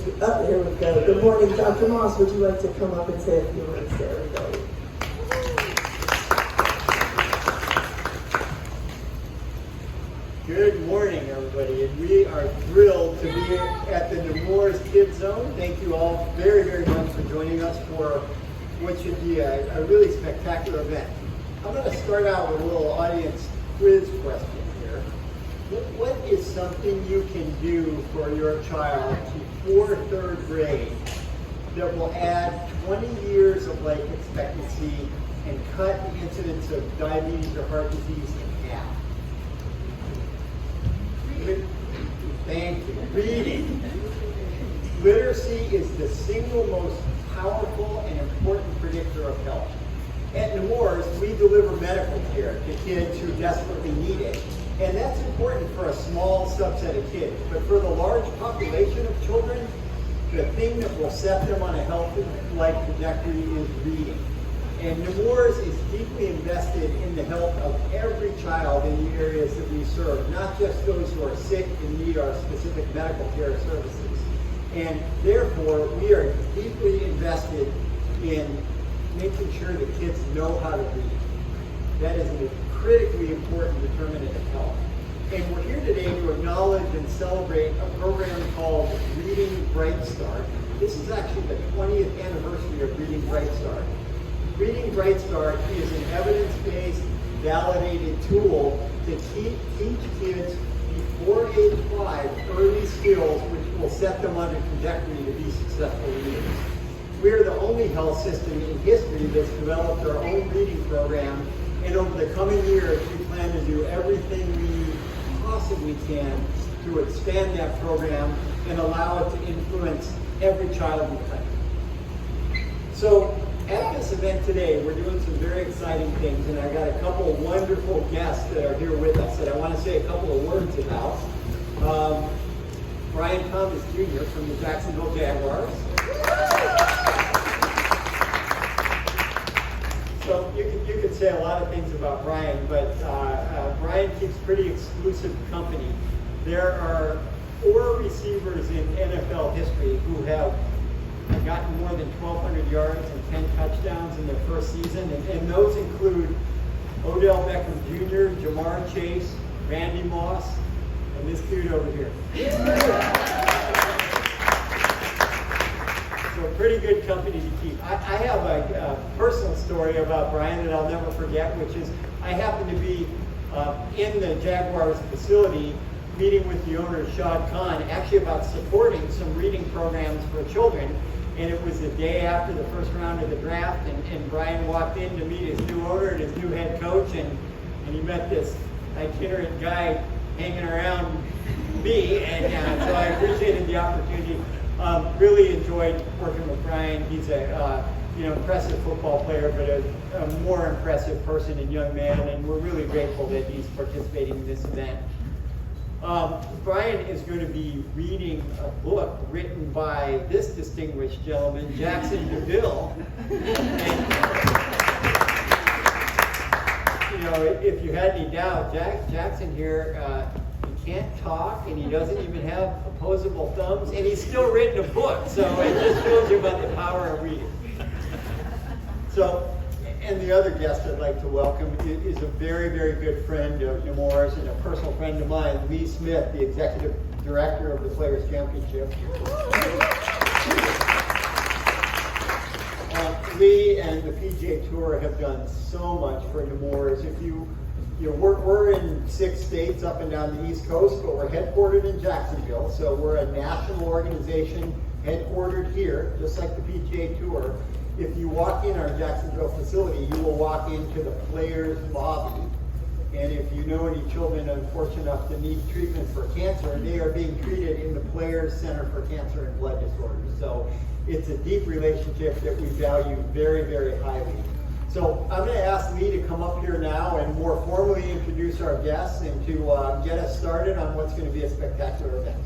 Here we go. Good morning, Dr. Moss. Would you like to come up and say a few words? There we go. Good morning, everybody, and we are thrilled to be at the Nemours Kids Zone. Thank you all very, very much for joining us for what should be a really spectacular event. I'm going to start out with a little audience quiz question here. What is something you can do for your child before third grade that will add 20 years of life expectancy and cut the incidence of diabetes or heart disease in half? Thank you. Reading. Literacy is the single most powerful and important predictor of health. At Nemours, we deliver medical care to kids who desperately need it. And that's important for a small subset of kids. But for the large population of children, the thing that will set them on a healthy life trajectory is reading. And Nemours is deeply invested in the health of every child in the areas that we serve, not just those who are sick and need our specific medical care services. And therefore, we are deeply invested in making sure that kids know how to read. That is a critically important determinant of health. And we're here today to acknowledge and celebrate a program called Reading Bright Start. This is actually the 20th anniversary of Reading Bright Start. Reading Bright Start is an evidence-based, validated tool to teach kids before age 5 early skills which will set them on a trajectory to be successful readers. We are the only health system in history that's developed our own reading program, and over the coming years we plan to do everything we possibly can to expand that program and allow it to influence every child in the country. So at this event today, we're doing some very exciting things, and I've got a couple of wonderful guests that are here with us that I want to say a couple of words about. Brian Thomas Jr. from the Jacksonville Jaguars. So you could say a lot of things about Brian, but Brian keeps pretty exclusive company. There are 4 receivers in NFL history who have gotten more than 1,200 yards and 10 touchdowns in their first season, and those include Odell Beckham Jr., Jamar Chase, Randy Moss, and this dude over here. So pretty good company to keep. I have a personal story about Brian that I'll never forget, which is I happened to be in the Jaguars facility meeting with the owner, Shad Khan, actually about supporting some reading programs for children. And it was the day after the first round of the draft, and Brian walked in to meet his new owner and his new head coach, and he met this itinerant guy hanging around me, and so I appreciated the opportunity. Really enjoyed working with Brian. He's a impressive football player, but a more impressive person and young man, and we're really grateful that he's participating in this event. Brian is going to be reading a book written by this distinguished gentleman, Jackson DeVille. And, if you had any doubt, Jackson here, he can't talk, and he doesn't even have opposable thumbs, and he's still written a book, so it just shows you about the power of reading. So, and the other guest I'd like to welcome is a very, very good friend of Nemours and a personal friend of mine, Lee Smith, the Executive Director of the Players Championship. Lee and the PGA Tour have done so much for Nemours. We're in 6 states up and down the East Coast, but we're headquartered in Jacksonville, so we're a national organization headquartered here, just like the PGA Tour. If you walk in our Jacksonville facility, you will walk into the Players lobby. And if you know any children unfortunate enough to need treatment for cancer, they are being treated in the Players Center for Cancer and Blood Disorders. So it's a deep relationship that we value very, very highly. So I'm going to ask Lee to come up here now and more formally introduce our guests and to get us started on what's going to be a spectacular event.